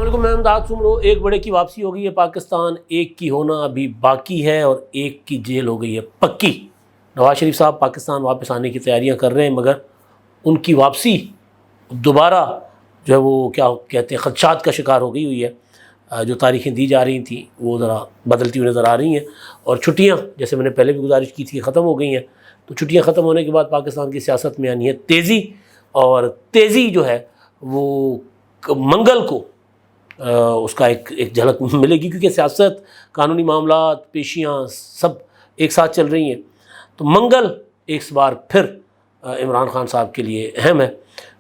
علیکم، میں امداد سمرو۔ ایک بڑے کی واپسی ہو گئی ہے پاکستان، ایک کی ہونا ابھی باقی ہے اور ایک کی جیل ہو گئی ہے پکی۔ نواز شریف صاحب پاکستان واپس آنے کی تیاریاں کر رہے ہیں، مگر ان کی واپسی دوبارہ جو ہے وہ کیا کہتے ہیں خدشات کا شکار ہو گئی ہوئی ہے۔ جو تاریخیں دی جا رہی تھیں وہ ذرا بدلتی ہوئی نظر آ رہی ہیں، اور چھٹیاں جیسے میں نے پہلے بھی گزارش کی تھی ختم ہو گئی ہیں۔ تو چھٹیاں ختم ہونے کے بعد پاکستان کی سیاست میں آنی ہے تیزی، اور تیزی جو ہے وہ منگل کو اس کا ایک جھلک ملے گی، کیونکہ سیاست، قانونی معاملات، پیشیاں سب ایک ساتھ چل رہی ہیں۔ تو منگل ایک بار پھر عمران خان صاحب کے لیے اہم ہے۔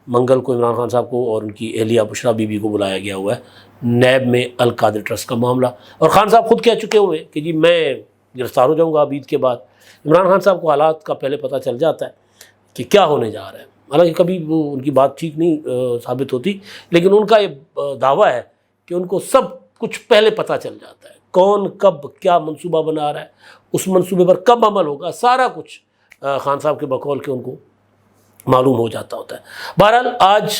منگل کو عمران خان صاحب کو اور ان کی اہلیہ بشرا بی بی کو بلایا گیا ہوا ہے نیب میں القادر ٹرسٹ کا معاملہ، اور خان صاحب خود کہہ چکے ہوئے کہ جی میں گرفتار ہو جاؤں گا اب عید کے بعد۔ عمران خان صاحب کو حالات کا پہلے پتہ چل جاتا ہے کہ کیا ہونے جا رہا ہے، حالانکہ کبھی وہ ان کی بات ٹھیک نہیں ثابت ہوتی، لیکن ان کا یہ دعویٰ ہے کہ ان کو سب کچھ پہلے پتہ چل جاتا ہے، کون کب کیا منصوبہ بنا رہا ہے، اس منصوبے پر کب عمل ہوگا، سارا کچھ خان صاحب کے بقول کے ان کو معلوم ہو جاتا ہوتا ہے۔ بہرحال آج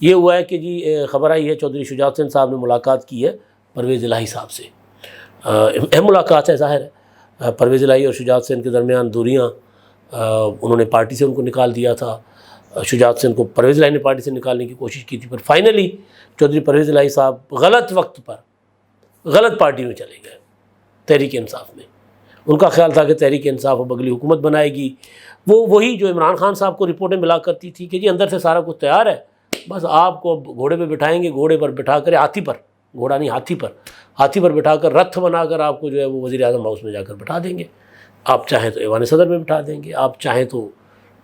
یہ ہوا ہے کہ جی خبر آئی ہے چودھری شجاعت حسین صاحب نے ملاقات کی ہے پرویز الہی صاحب سے۔ اہم ملاقات ہے، ظاہر ہے پرویز الہی اور شجاعت حسین کے درمیان دوریاں، انہوں نے پارٹی سے ان کو نکال دیا تھا، شجاعت حسین کو پرویز الہی نے پارٹی سے نکالنے کی کوشش کی تھی، پر فائنلی چودھری پرویز الہی صاحب غلط وقت پر غلط پارٹی میں چلے گئے، تحریک انصاف میں۔ ان کا خیال تھا کہ تحریک انصاف اب اگلی حکومت بنائے گی، وہی جو عمران خان صاحب کو رپورٹیں ملا کرتی تھی کہ جی اندر سے سارا کچھ تیار ہے، بس آپ کو گھوڑے پہ بٹھائیں گے، گھوڑے پر بٹھا کر، ہاتھی پر، گھوڑا نہیں ہاتھی پر بٹھا کر، رتھ بنا کر آپ کو جو ہے وہ وزیر اعظم ہاؤس میں جا کر بٹھا دیں گے۔ آپ چاہیں تو ایوان صدر میں بٹھا دیں گے، آپ چاہیں تو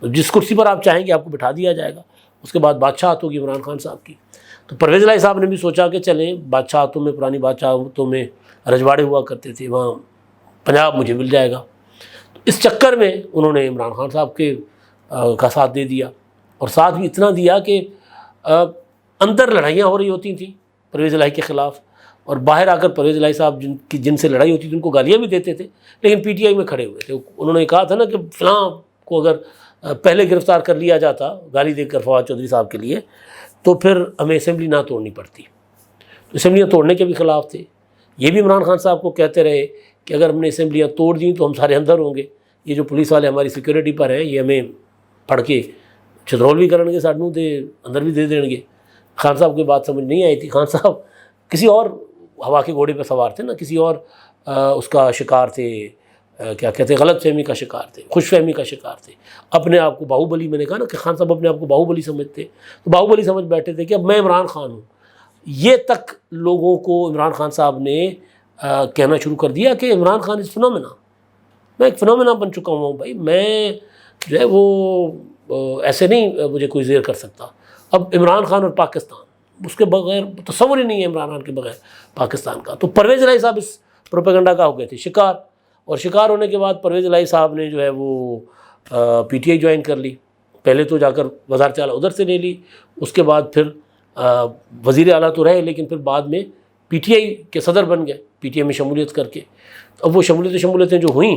جس کرسی پر آپ چاہیں گے آپ کو بٹھا دیا جائے گا۔ اس کے بعد بادشاہت ہوگی عمران خان صاحب کی۔ تو پرویز الہی صاحب نے بھی سوچا کہ چلیں بادشاہتوں میں، پرانی بادشاہتوں میں رجواڑے ہوا کرتے تھے، وہاں پنجاب مجھے مل جائے گا۔ تو اس چکر میں انہوں نے عمران خان صاحب کے کا ساتھ دے دیا، اور ساتھ بھی اتنا دیا کہ اندر لڑائیاں ہو رہی ہوتی تھیں پرویز الہی کے خلاف، اور باہر آ کر پرویز الہی صاحب جن سے لڑائی ہوتی تھی ان کو گالیاں بھی دیتے تھے، لیکن پی ٹی آئی میں کھڑے ہوئے تھے۔ انہوں نے کہا تھا نا کہ فلاں کو اگر پہلے گرفتار کر لیا جاتا گالی دے کر فواد چودھری صاحب کے لیے، تو پھر ہمیں اسمبلی نہ توڑنی پڑتی۔ تو اسمبلیاں توڑنے کے بھی خلاف تھے۔ یہ بھی عمران خان صاحب کو کہتے رہے کہ اگر ہم نے اسمبلیاں توڑ دیں تو ہم سارے اندر ہوں گے، یہ جو پولیس والے ہماری سیکورٹی پر ہیں یہ ہمیں پڑھ کے چترول بھی کریں گے، ساڑھوں دے اندر بھی دے دیں گے۔ خان صاحب کی بات سمجھ نہیں آئی تھی۔ خان صاحب کسی اور ہوا کے گھوڑے پہ سوار تھے نا، کسی اور اس کا شکار تھے، کیا کہتے ہیں، غلط فہمی کا شکار تھے، خوش فہمی کا شکار تھے۔ اپنے آپ کو باہوبلی، میں نے کہا نا کہ خان صاحب اپنے آپ کو باہوبلی سمجھتے، تو باہوبلی سمجھ بیٹھے تھے کہ اب میں عمران خان ہوں۔ یہ تک لوگوں کو عمران خان صاحب نے کہنا شروع کر دیا کہ عمران خان از فنومینا، میں ایک فنومینا بن چکا ہوں بھائی، میں جو ہے وہ ایسے نہیں مجھے کوئی زیر کر سکتا۔ اب عمران خان اور پاکستان، اس کے بغیر تصور ہی نہیں ہے عمران خان کے بغیر پاکستان کا۔ تو پرویز الہی صاحب اس پروپیگنڈا کا ہو گئے تھے شکار، اور شکار ہونے کے بعد پرویز الہی صاحب نے جو ہے وہ پی ٹی آئی جوائن کر لی۔ پہلے تو جا کر وزارت اعلیٰ ادھر سے لے لی، اس کے بعد پھر وزیر اعلیٰ تو رہے، لیکن پھر بعد میں پی ٹی آئی کے صدر بن گئے، پی ٹی آئی میں شمولیت کر کے۔ اب وہ شمولیتیں جو ہوئیں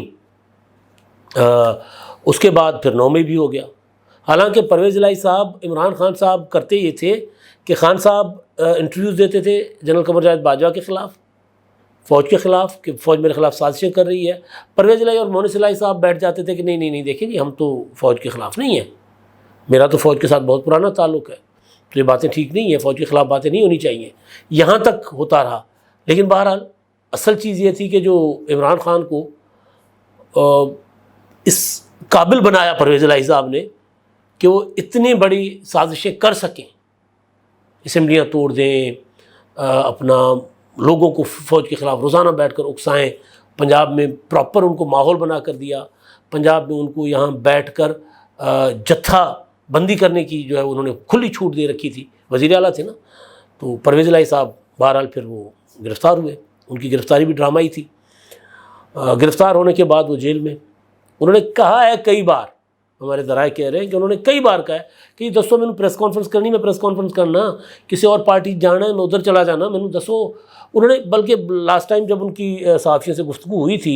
اس کے بعد پھر 9 میں بھی ہو گیا۔ حالانکہ پرویز الہی صاحب عمران خان صاحب کرتے یہ تھے کہ خان صاحب انٹرویوز دیتے تھے جنرل قمر جاوید باجوہ کے خلاف، فوج کے خلاف، کہ فوج میرے خلاف سازشیں کر رہی ہے۔ پرویز الہی اور مونس الہی صاحب بیٹھ جاتے تھے کہ نہیں دیکھیں جی ہم تو فوج کے خلاف نہیں ہیں، میرا تو فوج کے ساتھ بہت پرانا تعلق ہے، تو یہ باتیں ٹھیک نہیں ہیں، فوج کے خلاف باتیں نہیں ہونی چاہیے۔ یہاں تک ہوتا رہا، لیکن بہرحال اصل چیز یہ تھی کہ جو عمران خان کو اس قابل بنایا پرویز الہی صاحب نے کہ وہ اتنی بڑی سازشیں کر سکیں، اسمبلیاں توڑ دیں، اپنا لوگوں کو فوج کے خلاف روزانہ بیٹھ کر اکسائیں، پنجاب میں پراپر ان کو ماحول بنا کر دیا، پنجاب میں ان کو یہاں بیٹھ کر جتھا بندی کرنے کی جو ہے انہوں نے کھلی چھوٹ دے رکھی تھی، وزیر اعلیٰ تھے نا۔ تو پرویز الہی صاحب بہرحال پھر وہ گرفتار ہوئے، ان کی گرفتاری بھی ڈرامائی تھی۔ گرفتار ہونے کے بعد وہ جیل میں، انہوں نے کہا ہے کئی بار، ہمارے ذرائع کہہ رہے ہیں کہ انہوں نے کئی بار کہا ہے کہ دسو میں پریس کانفرنس کرنی، میں پریس کانفرنس کرنا، کسی اور پارٹی جانا ہے میں ادھر چلا جانا، میں دسو۔ انہوں نے بلکہ لاسٹ ٹائم جب ان کی صحافیوں سے گفتگو ہوئی تھی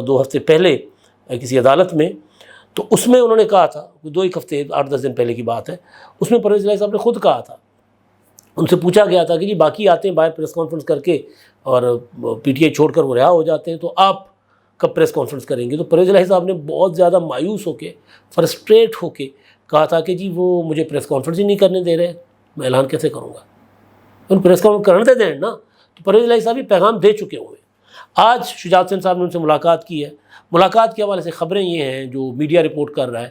2 ہفتے پہلے کسی عدالت میں، تو اس میں انہوں نے کہا تھا، 2 ہفتے 8-10 دن پہلے کی بات ہے، اس میں پرویز الہی صاحب نے خود کہا تھا ان سے پوچھا گیا تھا کہ جی باقی آتے ہیں باہر پریس کانفرنس کر کے اور پی ٹی آئی چھوڑ کر وہ رہا ہو جاتے ہیں، تو آپ کب پریس کانفرنس کریں گے؟ تو پرویز الہی صاحب نے بہت زیادہ مایوس ہو کے، فرسٹریٹ ہو کے کہا تھا کہ جی وہ مجھے پریس کانفرنس ہی نہیں کرنے دے رہے، میں اعلان کیسے کروں گا؟ ان پریس کانفرنس کرنے دے دیں نا، تو پرویز الہی صاحب یہ پیغام دے چکے ہوئے۔ آج شجاعت حسین صاحب نے ان سے ملاقات کی ہے، ملاقات کے حوالے سے خبریں یہ ہیں جو میڈیا رپورٹ کر رہا ہے،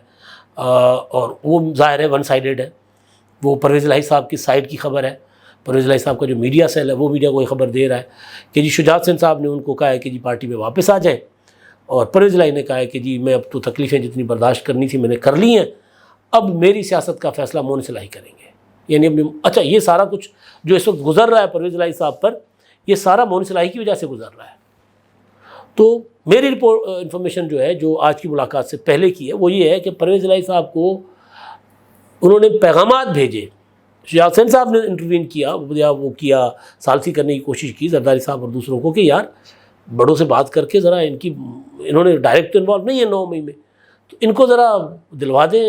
اور وہ ظاہر ہے ون سائیڈڈ ہے، وہ پرویز الہی صاحب کی سائڈ کی خبر ہے۔ پرویز الہی صاحب کا جو میڈیا سیل ہے وہ میڈیا کو یہ خبر دے رہا ہے کہ جی شجاعت حسین صاحب نے ان کو کہا ہے کہ جی پارٹی میں واپس آ جائیں، اور پرویز الہی نے کہا ہے کہ جی میں اب تو تکلیفیں جتنی برداشت کرنی تھی میں نے کر لی ہیں، اب میری سیاست کا فیصلہ مونس الہی کریں گے۔ یعنی اچھا یہ سارا کچھ جو اس وقت گزر رہا ہے پرویز الہی صاحب پر، یہ سارا مونس الہی کی وجہ سے گزر رہا ہے۔ تو میری انفارمیشن جو ہے جو آج کی ملاقات سے پہلے کی ہے وہ یہ ہے کہ پرویز الہی صاحب کو انہوں نے پیغامات بھیجے، شجاعت حسین صاحب نے انٹروین کیا یا وہ کیا ثالثی کرنے کی کوشش کی زرداری صاحب اور دوسروں کو کہ یار بڑوں سے بات کر کے ذرا انہوں نے ڈائریکٹ انوالو نہیں ہے 9 مئی میں، تو ان کو ذرا دلوا دیں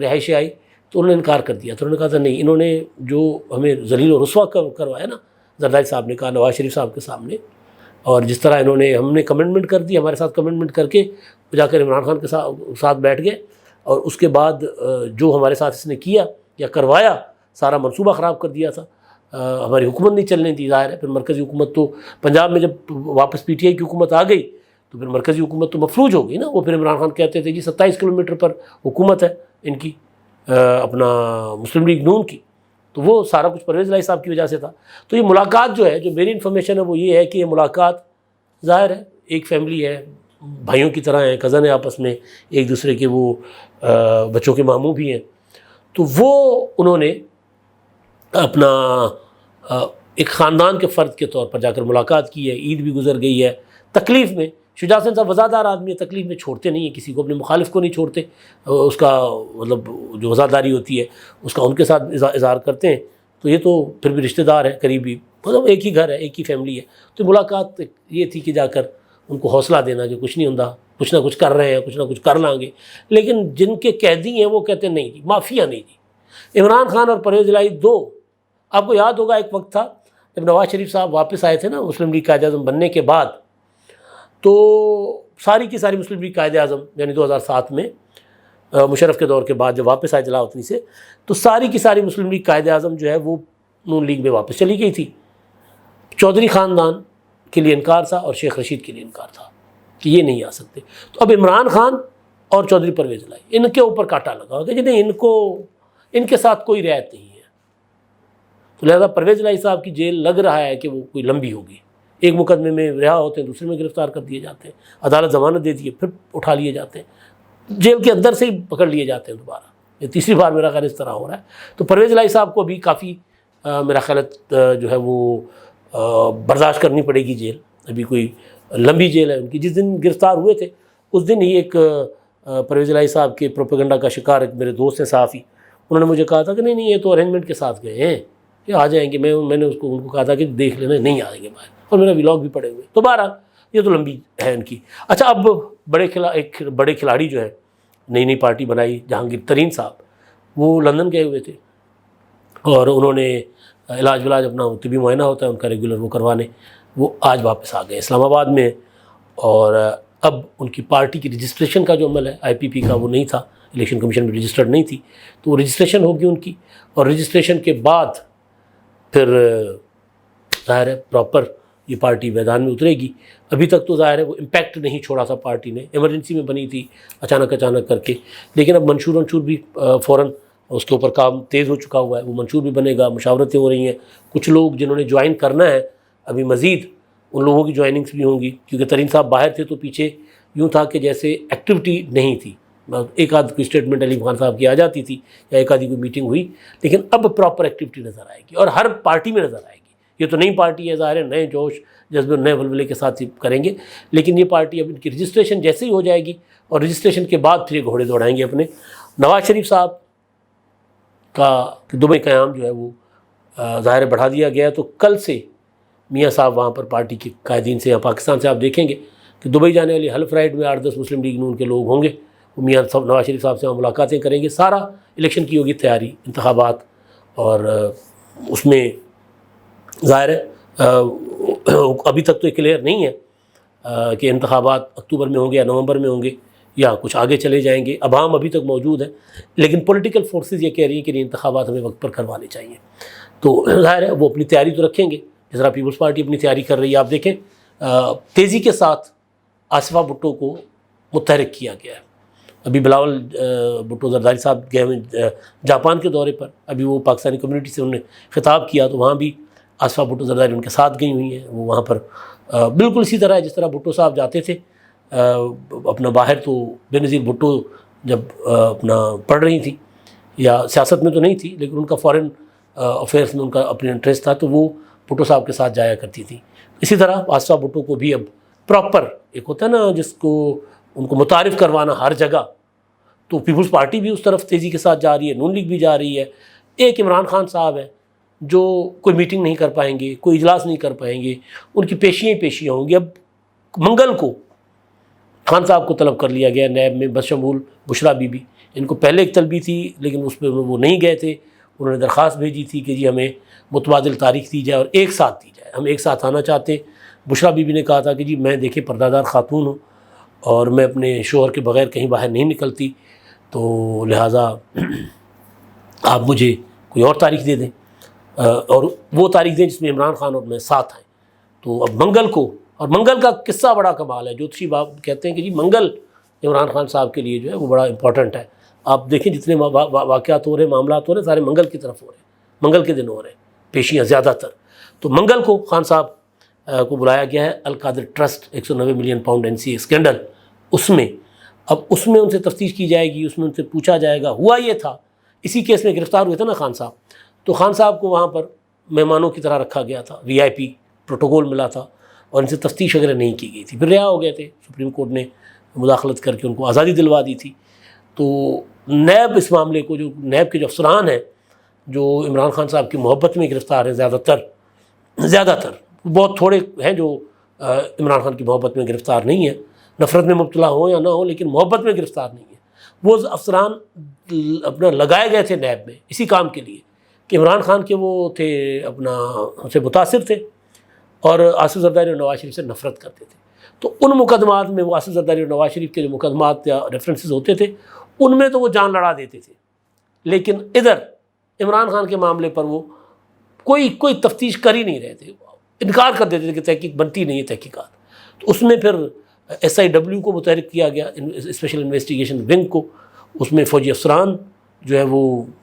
رہائش آئی، تو انہوں نے انکار کر دیا۔ تو انہوں نے کہا تھا نہیں، انہوں نے جو ہمیں ذلیل و رسوا کروایا نا، زرداری صاحب نے کہا نواز شریف صاحب کے سامنے، اور جس طرح ہم نے کمنٹمنٹ کر دی، ہمارے ساتھ کمنٹمنٹ کر کے جا کر عمران خان کے ساتھ بیٹھ گئے، اور اس کے بعد جو ہمارے ساتھ اس نے کیا یا کروایا سارا منصوبہ خراب کر دیا تھا، ہماری حکومت نہیں چلنے دی، ظاہر ہے پھر مرکزی حکومت تو پنجاب میں جب واپس پی ٹی آئی کی حکومت آ گئی تو پھر مرکزی حکومت تو مفلوج ہو گئی نا۔ وہ پھر عمران خان کہتے تھے جی 27 کلومیٹر پر حکومت ہے ان کی، اپنا مسلم لیگ نون کی، تو وہ سارا کچھ پرویز الہی صاحب کی وجہ سے تھا۔ تو یہ ملاقات جو ہے، جو میری انفارمیشن ہے وہ یہ ہے کہ یہ ملاقات ظاہر ہے ایک فیملی ہے، بھائیوں کی طرح ہیں، کزن ہیں آپس میں، ایک دوسرے کے وہ بچوں کے ماموں بھی ہیں، تو وہ انہوں نے اپنا ایک خاندان کے فرد کے طور پر جا کر ملاقات کی ہے۔ عید بھی گزر گئی ہے، تکلیف میں شجاعت حسین صاحب وفادار آدمی ہے، تکلیف میں چھوڑتے نہیں ہیں کسی کو، اپنے مخالف کو نہیں چھوڑتے، اس کا مطلب جو وفاداری ہوتی ہے اس کا ان کے ساتھ اظہار کرتے ہیں۔ تو یہ تو پھر بھی رشتہ دار ہے، قریبی، مطلب ایک ہی گھر ہے، ایک ہی فیملی ہے۔ تو ملاقات یہ تھی کہ جا کر ان کو حوصلہ دینا کہ کچھ نہیں ہوتا، کچھ نہ کچھ کر رہے ہیں، کچھ نہ کچھ کر لیں گے۔ لیکن جن کے قیدی ہیں وہ کہتے ہیں نہیں جی مافیا نہیں جی۔ عمران خان اور پرویز الہی دو، آپ کو یاد ہوگا ایک وقت تھا جب نواز شریف صاحب واپس آئے تھے نا مسلم لیگ قائد اعظم بننے کے بعد، تو ساری کی ساری مسلم لیگ قائد اعظم یعنی 2007 میں مشرف کے دور کے بعد جب واپس آئے جلاوطنی سے، تو ساری کی ساری مسلم لیگ قائد اعظم جو ہے وہ نون لیگ میں واپس چلی گئی تھی۔ چودھری خاندان کے لیے انکار تھا اور شیخ رشید کے لیے انکار تھا کہ یہ نہیں آ سکتے۔ تو اب عمران خان اور چودھری پرویز الہی ان کے اوپر کانٹا لگا ہوگا کہ نہیں ان کے ساتھ کوئی رعایت نہیں ہے، تو لہذا پرویز الہی صاحب کی جیل لگ رہا ہے کہ وہ کوئی لمبی ہوگی۔ ایک مقدمے میں رہا ہوتے ہیں، دوسرے میں گرفتار کر دیے جاتے ہیں، عدالت ضمانت دیتی ہے، پھر اٹھا لیے جاتے ہیں، جیل کے اندر سے ہی پکڑ لیے جاتے ہیں دوبارہ۔ یہ تیسری بار میرا خیال اس طرح ہو رہا ہے۔ تو پرویز الہی صاحب کو ابھی کافی میرا خیال جو ہے وہ برداشت کرنی پڑے گی جیل، ابھی کوئی لمبی جیل ہے ان کی۔ جس دن گرفتار ہوئے تھے اس دن ہی ایک پرویز الہی صاحب کے پروپیگنڈا کا شکار ایک میرے دوست ہیں صحافی، انہوں نے مجھے کہا تھا کہ نہیں یہ تو ارینجمنٹ کے ساتھ گئے ہیں، کہ آ جائیں گے۔ میں نے ان کو کہا تھا کہ دیکھ لینا، نہیں آئیں گے باہر، اور میرا ولاگ بھی پڑے ہوئے۔ تو بہرحال یہ تو لمبی ہے ان کی۔ اچھا اب ایک بڑے کھلاڑی جو ہے، نئی پارٹی بنائی جہانگیر ترین صاحب، وہ لندن گئے ہوئے تھے اور انہوں نے علاج اپنا طبی معائنہ ہوتا ہے ان کا ریگولر وہ کروانے، وہ آج واپس آ گئے اسلام آباد میں۔ اور اب ان کی پارٹی کی رجسٹریشن کا جو عمل ہے IPP کا وہ نہیں تھا، الیکشن کمیشن میں رجسٹرڈ نہیں تھی، تو وہ رجسٹریشن ہوگی ان کی، اور رجسٹریشن کے بعد پھر ظاہر ہے پراپر یہ پارٹی میدان میں اترے گی۔ ابھی تک تو ظاہر ہے وہ امپیکٹ نہیں چھوڑا تھا پارٹی نے، ایمرجنسی میں بنی تھی اچانک کر کے، لیکن اب منشور بھی فوراً اس کے اوپر کام تیز ہو چکا ہوا ہے، وہ منشور بھی بنے گا، مشاورتیں ہو رہی ہیں، کچھ لوگ جنہوں نے جوائن کرنا ہے ابھی مزید ان لوگوں کی جوائننگس بھی ہوں گی، کیونکہ ترین صاحب باہر تھے تو پیچھے یوں تھا کہ جیسے ایکٹیویٹی نہیں تھی، ایک آدھ کوئی اسٹیٹمنٹ علیم خان صاحب کی آ جاتی تھی یا ایک آدھی کوئی میٹنگ ہوئی، لیکن اب پراپر ایکٹیویٹی نظر آئے گی اور ہر پارٹی میں نظر آئے گی۔ یہ تو نئی پارٹی ہے، ظاہر ہے نئے جوش جذبے نئے ولولے کے ساتھ ہی کریں گے، لیکن یہ پارٹی اب ان کی رجسٹریشن جیسے ہی ہو جائے گی اور رجسٹریشن کے بعد پھر یہ گھوڑے دوڑائیں گے اپنے۔ نواز شریف صاحب کا دبئی قیام جو ہے وہ ظاہر بڑھا دیا گیا، تو کل سے میاں صاحب وہاں پر پارٹی کے قائدین سے یا پاکستان سے آپ دیکھیں گے کہ دبئی جانے والی حلف رائڈ میں 8-10 مسلم لیگ نون کے لوگ ہوں گے، وہ میاں صاحب نواز شریف صاحب سے وہاں ملاقاتیں کریں گے، سارا الیکشن کی ہوگی تیاری، انتخابات اور اس میں ظاہر ہے ابھی تک تو یہ کلیئر نہیں ہے کہ انتخابات اکتوبر میں ہوں گے یا نومبر میں ہوں گے یا کچھ آگے چلے جائیں گے. عوام ابھی تک موجود ہے، لیکن پولیٹیکل فورسز یہ کہہ رہی ہیں کہ انتخابات ہمیں وقت پر کروانے چاہیے. تو ظاہر ہے وہ اپنی تیاری تو رکھیں گے، جس طرح پیپلز پارٹی اپنی تیاری کر رہی ہے. آپ دیکھیں تیزی کے ساتھ آصفہ بھٹو کو متحرک کیا گیا ہے. ابھی بلاول بھٹو زرداری صاحب گئے ہوئے جاپان کے دورے پر، ابھی وہ پاکستانی کمیونٹی سے انہوں نے خطاب کیا تو وہاں بھی آصفہ بھٹو زرداری ان کے ساتھ گئی ہوئی ہیں. وہ وہاں پر بالکل اسی طرح جس طرح بھٹو صاحب جاتے تھے اپنا باہر، تو بے نظیر بھٹو جب اپنا پڑھ رہی تھی یا سیاست میں تو نہیں تھی لیکن ان کا فارن افیئرس میں ان کا اپنا انٹرسٹ تھا، تو وہ بھٹو صاحب کے ساتھ جایا کرتی تھی. اسی طرح آصفہ بھٹو کو بھی اب پراپر ایک ہوتا ہے نا جس کو ان کو متعارف کروانا ہر جگہ، تو پیپلز پارٹی بھی اس طرف تیزی کے ساتھ جا رہی ہے، نون لیگ بھی جا رہی ہے. ایک عمران خان صاحب ہیں جو کوئی میٹنگ نہیں کر پائیں گے، کوئی اجلاس نہیں کر پائیں گے، ان کی پیشیاں ہوں گی. اب منگل کو خان صاحب کو طلب کر لیا گیا نیب میں بشمول بشرا بی بی. ان کو پہلے ایک طلبی تھی لیکن اس پہ وہ نہیں گئے تھے. انہوں نے درخواست بھیجی تھی کہ جی ہمیں متبادل تاریخ دی جائے اور ایک ساتھ دی جائے، ہم ایک ساتھ آنا چاہتے ہیں. بشرا بی بی نے کہا تھا کہ جی میں دیکھیں پردہ دار خاتون ہوں اور میں اپنے شوہر کے بغیر کہیں باہر نہیں نکلتی، تو لہٰذا آپ مجھے کوئی اور تاریخ دے دیں اور وہ تاریخ دیں جس میں عمران خان اور میں ساتھ ہیں. تو اب منگل کو، اور منگل کا قصہ بڑا کمال ہے. جوتشی باب کہتے ہیں کہ جی منگل عمران خان صاحب کے لیے جو ہے وہ بڑا امپورٹنٹ ہے. آپ دیکھیں جتنے واقعات ہو رہے ہیں، معاملات ہو رہے ہیں، سارے منگل کی طرف ہو رہے ہیں، منگل کے دن ہو رہے ہیں پیشیاں زیادہ تر. تو منگل کو خان صاحب کو بلایا گیا ہے. Al-Qadir trust 190 million pound NCA scandal, اس میں ان سے تفتیش کی جائے گی، اس میں ان سے پوچھا جائے گا. ہوا یہ تھا اسی کیس میں گرفتار ہوئے تھے نا خان صاحب، تو خان صاحب کو وہاں پر مہمانوں کی طرح رکھا گیا تھا، VIP پروٹوکول ملا تھا اور ان سے تفتیش وغیرہ نہیں کی گئی تھی. پھر رہا ہو گئے تھے، سپریم کورٹ نے مداخلت کر کے ان کو آزادی دلوا دی تھی. تو نیب اس معاملے کو، جو نیب کے جو افسران ہیں جو عمران خان صاحب کی محبت میں گرفتار ہیں، زیادہ تر بہت تھوڑے ہیں جو عمران خان کی محبت میں گرفتار نہیں ہیں، نفرت میں مبتلا ہوں یا نہ ہوں لیکن محبت میں گرفتار نہیں ہیں. وہ افسران اپنا لگائے گئے تھے نیب میں اسی کام کے لیے کہ عمران خان کے وہ تھے اپنا ان سے متاثر تھے اور آصف زرداری اور نواز شریف سے نفرت کرتے تھے. تو ان مقدمات میں وہ آصف زرداری اور نواز شریف کے جو مقدمات یا ریفرنسز ہوتے تھے ان میں تو وہ جان لڑا دیتے تھے، لیکن ادھر عمران خان کے معاملے پر وہ کوئی تفتیش کر ہی نہیں رہے تھے، انکار کر دیتے تھے کہ تحقیق بنتی نہیں ہے تحقیقات. تو اس میں پھر SIW کو متحرک کیا گیا، اسپیشل انویسٹیگیشن ونگ کو. اس میں فوجی افسران جو ہے وہ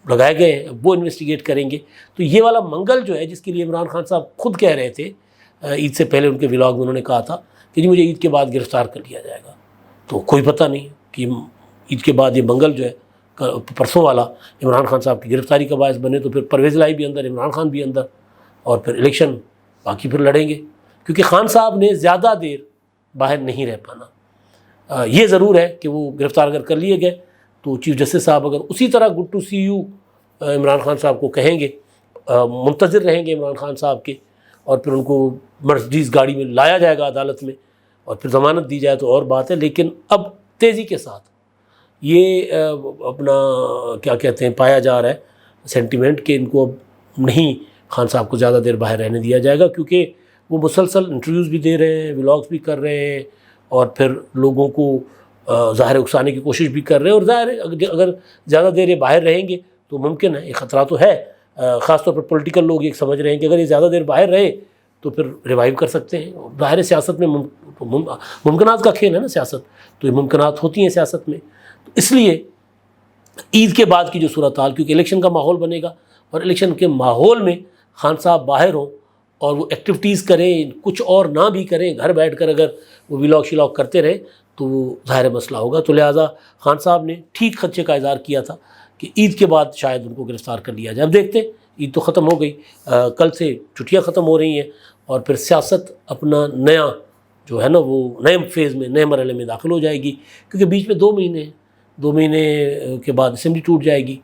لگائے گئے ہیں، وہ انویسٹیگیٹ کریں گے. تو یہ والا منگل جو ہے جس کے لیے عمران خان صاحب خود کہہ رہے تھے عید سے پہلے، ان کے ولاگ میں انہوں نے کہا تھا کہ جی مجھے عید کے بعد گرفتار کر لیا جائے گا. تو کوئی پتہ نہیں کہ عید کے بعد یہ منگل جو ہے پرسوں والا عمران خان صاحب کی گرفتاری کا باعث بنے تو پھر پرویز لائی بھی اندر، عمران خان بھی اندر، اور پھر الیکشن باقی پھر لڑیں گے. کیونکہ خان صاحب نے زیادہ دیر باہر نہیں رہ پانا. یہ ضرور ہے کہ وہ گرفتار اگر کر لیے گئے تو چیف جسٹس صاحب اگر اسی طرح good to see you Imran Khan صاحب کو کہیں گے، منتظر رہیں گے عمران خان صاحب کے، اور پھر ان کو مرسڈیز گاڑی میں لایا جائے گا عدالت میں اور پھر ضمانت دی جائے تو اور بات ہے. لیکن اب تیزی کے ساتھ یہ اپنا کیا کہتے ہیں پایا جا رہا ہے سینٹیمنٹ کہ ان کو اب نہیں خان صاحب کو زیادہ دیر باہر رہنے دیا جائے گا، کیونکہ وہ مسلسل انٹرویوز بھی دے رہے ہیں، ولاگس بھی کر رہے ہیں اور پھر لوگوں کو ظاہر اکسانے کی کوشش بھی کر رہے ہیں. اور ظاہر ہے اگر زیادہ دیر یہ باہر رہیں گے تو ممکن ہے، یہ خطرہ تو ہے، خاص طور پر پولیٹیکل لوگ یہ سمجھ رہے ہیں کہ اگر یہ زیادہ دیر باہر رہے تو پھر ریوائیو کر سکتے ہیں. ظاہر سیاست میں ممکنات کا کھیل ہے نا سیاست، تو یہ ممکنات ہوتی ہیں سیاست میں. تو اس لیے عید کے بعد کی جو صورتحال، کیونکہ الیکشن کا ماحول بنے گا اور الیکشن کے ماحول میں خان صاحب باہر ہوں اور وہ ایکٹیویٹیز کریں، کچھ اور نہ بھی کریں، گھر بیٹھ کر اگر وہ ولاگ شلاگ کرتے رہے تو وہ ظاہر مسئلہ ہوگا. تو لہٰذا خان صاحب نے ٹھیک خدشے کا اظہار کیا تھا کہ عید کے بعد شاید ان کو گرفتار کر لیا جائے. اب دیکھتے ہیں، عید تو ختم ہو گئی، کل سے چھٹیاں ختم ہو رہی ہیں اور پھر سیاست اپنا نیا جو ہے نا وہ نئے فیز میں، نئے مرحلے میں داخل ہو جائے گی. کیونکہ بیچ میں 2 مہینے ہیں، 2 مہینے کے بعد اسمبلی ٹوٹ جائے گی،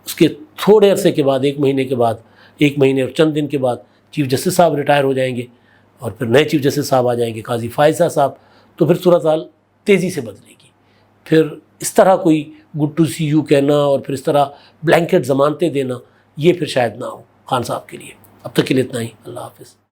اس کے تھوڑے عرصے کے بعد 1 مہینے کے بعد، 1 مہینے اور چند دن کے بعد چیف جسٹس صاحب ریٹائر ہو جائیں گے اور پھر نئے چیف جسٹس صاحب آ جائیں گے، قاضی فائزہ صاحب. تو پھر صورتحال تیزی سے بدلے گی. پھر اس طرح کوئی گڈ ٹو سی یو کہنا اور پھر اس طرح بلینکٹ ضمانتیں دینا یہ پھر شاید نہ ہو. خان صاحب کے لیے۔ اب تک کے لیے اتنا ہی، اللہ حافظ۔